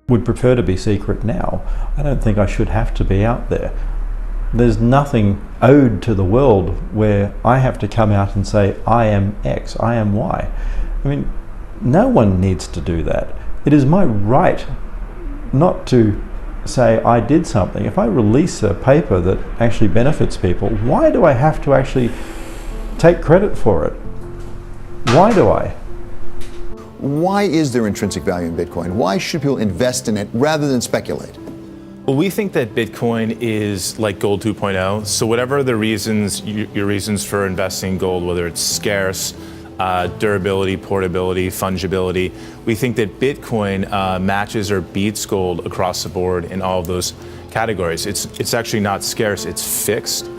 would prefer to be secret now. I don't think I should have to be out there. There's nothing owed to the world where I have to come out and say, I am X, I am Y. I mean, no one needs to do that. It is my right not to say I did something. If I release a paper that actually benefits people, why do I have to actually take credit for it? Why do I? Why is there intrinsic value in Bitcoin? Why should people invest in it rather than speculate? Well, we think that Bitcoin is like gold 2.0. So whatever the reasons, your reasons for investing in gold, whether it's scarce, durability, portability, fungibility, we think that Bitcoin matches or beats gold across the board in all of those categories. It's actually not scarce, it's fixed.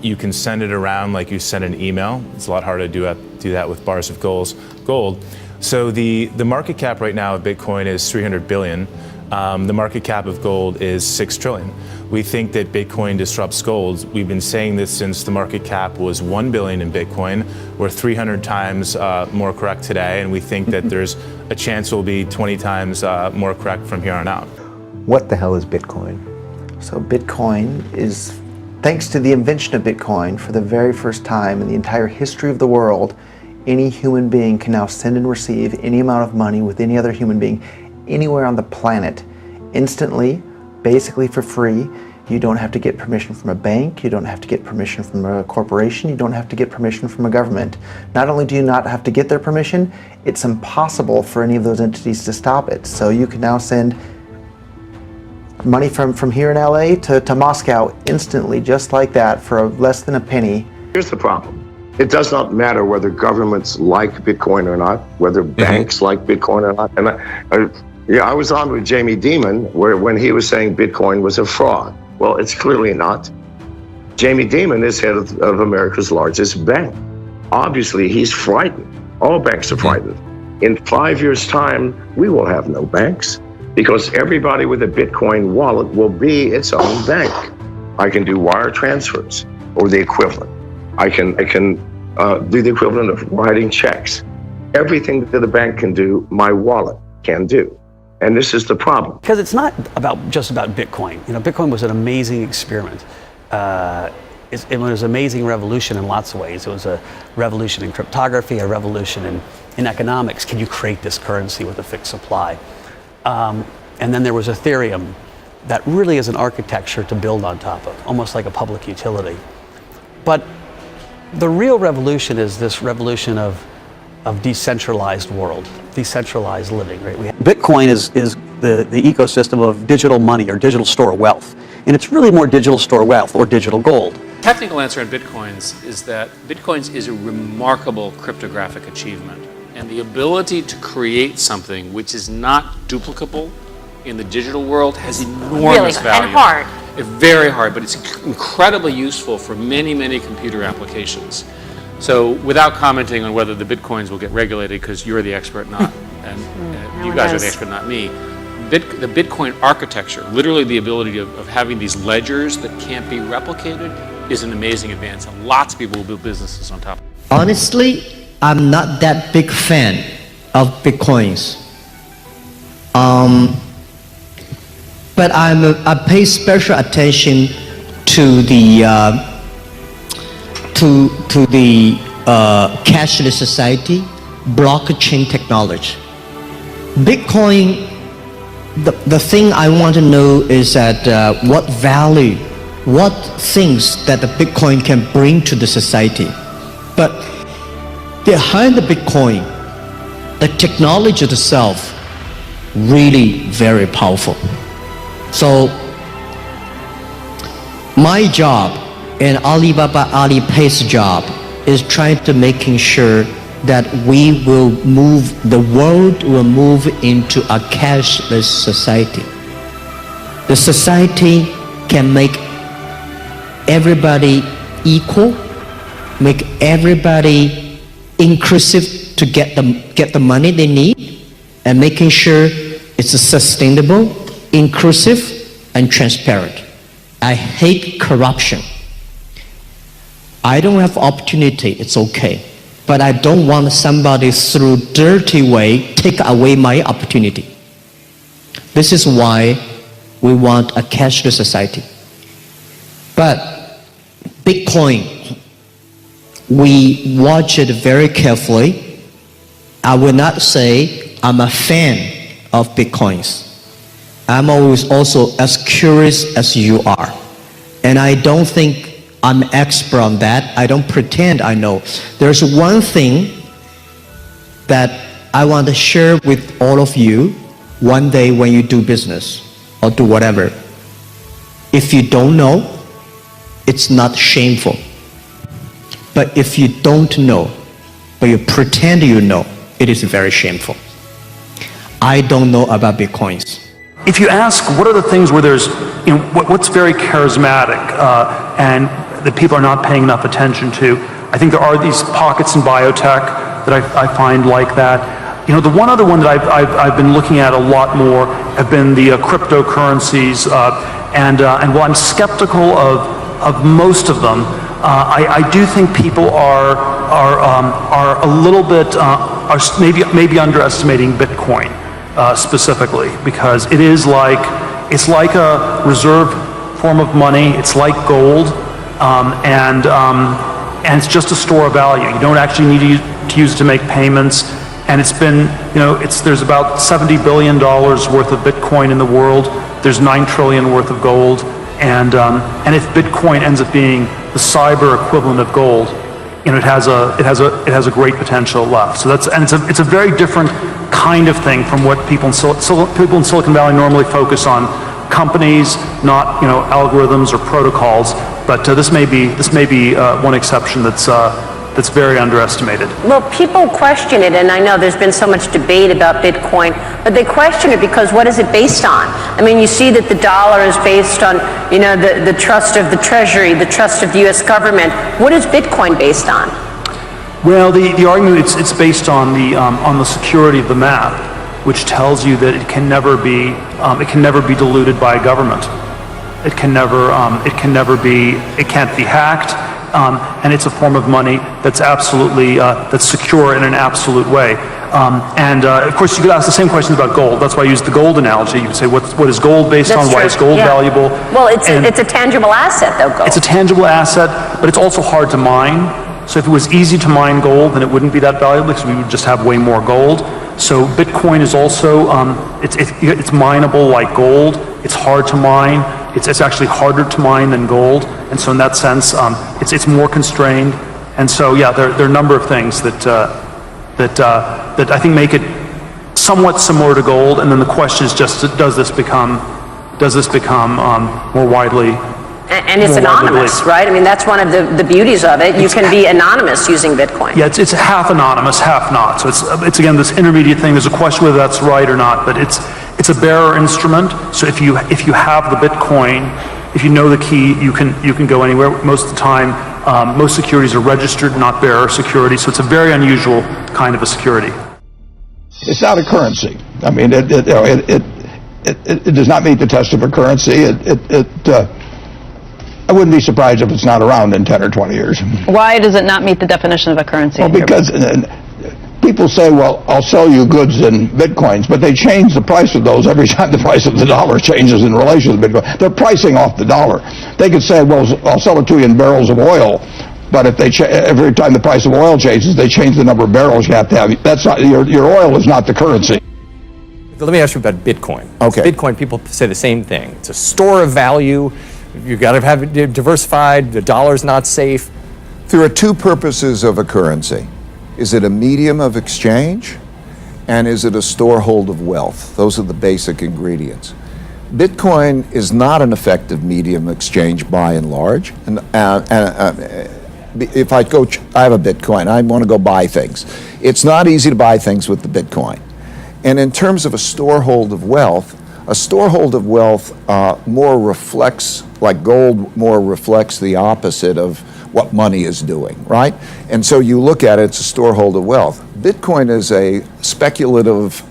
You can send it around like you send an email. It's a lot harder to do that with bars of gold. So the market cap right now of Bitcoin is 300 billion. The market cap of gold is 6 trillion. We think that Bitcoin disrupts gold. We've been saying this since the market cap was 1 billion in Bitcoin. We're 300 times more correct today, and we think that there's a chance we'll be 20 times more correct from here on out. What the hell is Bitcoin? So Bitcoin is, thanks to the invention of Bitcoin, for the very first time in the entire history of the world, any human being can now send and receive any amount of money with any other human being anywhere on the planet instantly, basically for free. You don't have to get permission from a bank, you don't have to get permission from a corporation, you don't have to get permission from a government. Not only do you not have to get their permission, it's impossible for any of those entities to stop it. So you can now send money from here in LA to Moscow instantly, just like that, for less than a penny. Here's the problem. It does not matter whether governments like Bitcoin or not, whether banks like Bitcoin or not. And I was on with Jamie Dimon when he was saying Bitcoin was a fraud. Well, it's clearly not. Jamie Dimon is head of America's largest bank. Obviously, he's frightened. All banks are frightened. In 5 years' time, we will have no banks because everybody with a Bitcoin wallet will be its own bank. I can do wire transfers or the equivalent. I can do the equivalent of writing checks. Everything that a bank can do, my wallet can do. And this is the problem. Because it's not just about Bitcoin. You know, Bitcoin was an amazing experiment. It was an amazing revolution in lots of ways. It was a revolution in cryptography, a revolution in economics. Can you create this currency with a fixed supply? And then there was Ethereum that really is an architecture to build on top of, almost like a public utility. But the real revolution is this revolution of decentralized world, decentralized living, right? Bitcoin is the ecosystem of digital money or digital store wealth. And it's really more digital store wealth or digital gold. Technical answer on Bitcoins is that Bitcoins is a remarkable cryptographic achievement. And the ability to create something which is not duplicable in the digital world has enormous value. And hard. Very hard, but it's incredibly useful for many, many computer applications. So without commenting on whether the Bitcoins will get regulated, because you're the expert, not, and you guys are the expert, not me, the Bitcoin architecture, literally the ability of having these ledgers that can't be replicated, is an amazing advance, and lots of people will build businesses on top of it. Honestly, I'm not that big fan of Bitcoins. But I pay special attention to the cashless society, blockchain technology. Bitcoin, the thing I want to know is that what value, what things that the Bitcoin can bring to the society. But behind the Bitcoin, the technology itself, really very powerful. So my job and Alibaba Alipay's job is trying to making sure that we will move, the world will move into a cashless society. The society can make everybody equal, make everybody inclusive to get the money they need, and making sure it's sustainable, inclusive, and transparent. I hate corruption. I don't have opportunity, it's okay. But I don't want somebody through dirty way take away my opportunity. This is why we want a cashless society. But Bitcoin, we watch it very carefully. I will not say I'm a fan of Bitcoins. I'm always also as curious as you are. And I don't think I'm expert on that. I don't pretend I know. There's one thing that I want to share with all of you one day when you do business or do whatever. If you don't know, it's not shameful. But if you don't know, but you pretend you know, it is very shameful. I don't know about Bitcoins. If you ask what are the things where there's, what's very charismatic and that people are not paying enough attention to, I think there are these pockets in biotech that I find like that. The one other one that I've been looking at a lot more have been the cryptocurrencies, and while I'm skeptical of most of them, I do think people are a little bit are maybe underestimating Bitcoin specifically, because it's like a reserve form of money. It's like gold, and it's just a store of value. You don't actually need to use it to make payments. And it's been, there's about $70 billion worth of Bitcoin in the world. There's $9 trillion worth of gold. And if Bitcoin ends up being the cyber equivalent of gold, it has a great potential left. So it's a very different kind of thing from what people in Silicon Valley normally focus on. Companies, not algorithms or protocols. But this may be one exception that's very underestimated. Well, people question it, and I know there's been so much debate about Bitcoin, but they question it because what is it based on? I mean, you see that the dollar is based on, the trust of the Treasury, the trust of the U.S. government. What is Bitcoin based on? Well, the argument it's based on the security of the map, which tells you that it can never be diluted by a government. It can't be hacked. And it's a form of money that's absolutely that's secure in an absolute way. Of course, you could ask the same questions about gold. That's why I used the gold analogy. You could say, what is gold based on? Why is gold valuable? Well, it's a tangible asset, though, gold. It's a tangible asset, but it's also hard to mine. So if it was easy to mine gold, then it wouldn't be that valuable because we would just have way more gold. So Bitcoin is also, it's mineable like gold. It's hard to mine. It's actually harder to mine than gold. And so in that sense, it's more constrained. And so, yeah, there are a number of things that I think make it somewhat similar to gold. And then the question is just, does this become more widely? And it's anonymous, right? I mean, that's one of the beauties of it. You can be anonymous using Bitcoin. Yeah, it's half anonymous, half not. So it's again this intermediate thing. There's a question whether that's right or not, but it's a bearer instrument. So if you have the Bitcoin, if you know the key, you can go anywhere. Most of the time, most securities are registered, not bearer security. So it's a very unusual kind of a security. It's not a currency. I mean, it does not meet the test of a currency. I wouldn't be surprised if it's not around in 10 or 20 years. Why does it not meet the definition of a currency? Well, because people say, well, I'll sell you goods in Bitcoins, but they change the price of those every time the price of the dollar changes in relation to Bitcoin. They're pricing off the dollar. They could say, well, I'll sell it to you in barrels of oil, but if every time the price of oil changes, they change the number of barrels you have to have. That's not, your oil is not the currency. Let me ask you about Bitcoin. Okay. Bitcoin, people say the same thing. It's a store of value. You've got to have it diversified. The dollar's not safe. There are two purposes of a currency. Is it a medium of exchange? And is it a storehold of wealth? Those are the basic ingredients. Bitcoin is not an effective medium of exchange by and large. And if I have a Bitcoin, I want to go buy things. It's not easy to buy things with the Bitcoin. And in terms of a storehold of wealth more reflects, like gold, more reflects the opposite of what money is doing, right? And so you look at it, it's a storehold of wealth. Bitcoin is a speculative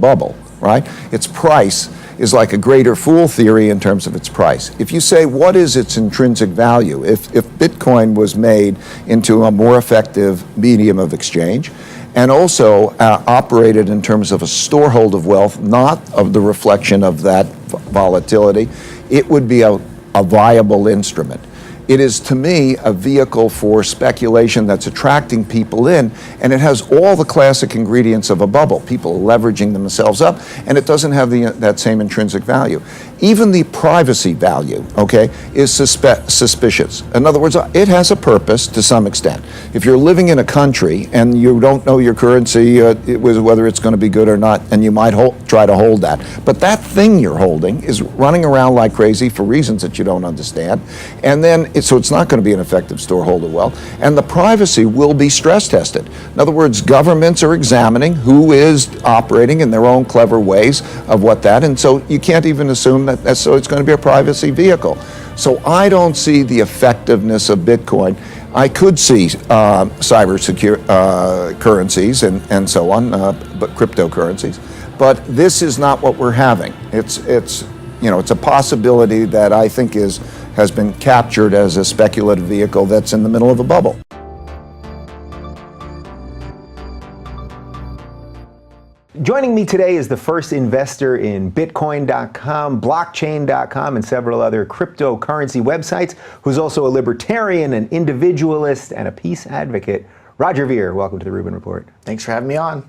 bubble, right? Its price is like a greater fool theory in terms of its price. If you say, what is its intrinsic value? If Bitcoin was made into a more effective medium of exchange, and also operated in terms of a storehold of wealth, not of the reflection of that volatility, it would be a viable instrument. It is, to me, a vehicle for speculation that's attracting people in, and it has all the classic ingredients of a bubble. People leveraging themselves up, and it doesn't have that same intrinsic value. Even the privacy value, okay, is suspicious. In other words, it has a purpose to some extent. If you're living in a country and you don't know your currency, whether it's going to be good or not, and you might try to hold that. But that thing you're holding is running around like crazy for reasons that you don't understand, and then so it's not going to be an effective storehold of wealth, and the privacy will be stress tested. In other words, governments are examining who is operating in their own clever ways of what that, and so you can't even assume that so it's going to be a privacy vehicle. So I don't see the effectiveness of Bitcoin. I could see cyber currencies and so on, but cryptocurrencies. But this is not what we're having. It's a possibility that I think has been captured as a speculative vehicle that's in the middle of a bubble. Joining me today is the first investor in Bitcoin.com, Blockchain.com, and several other cryptocurrency websites, who's also a libertarian, an individualist, and a peace advocate. Roger Ver, welcome to the Rubin Report. Thanks for having me on.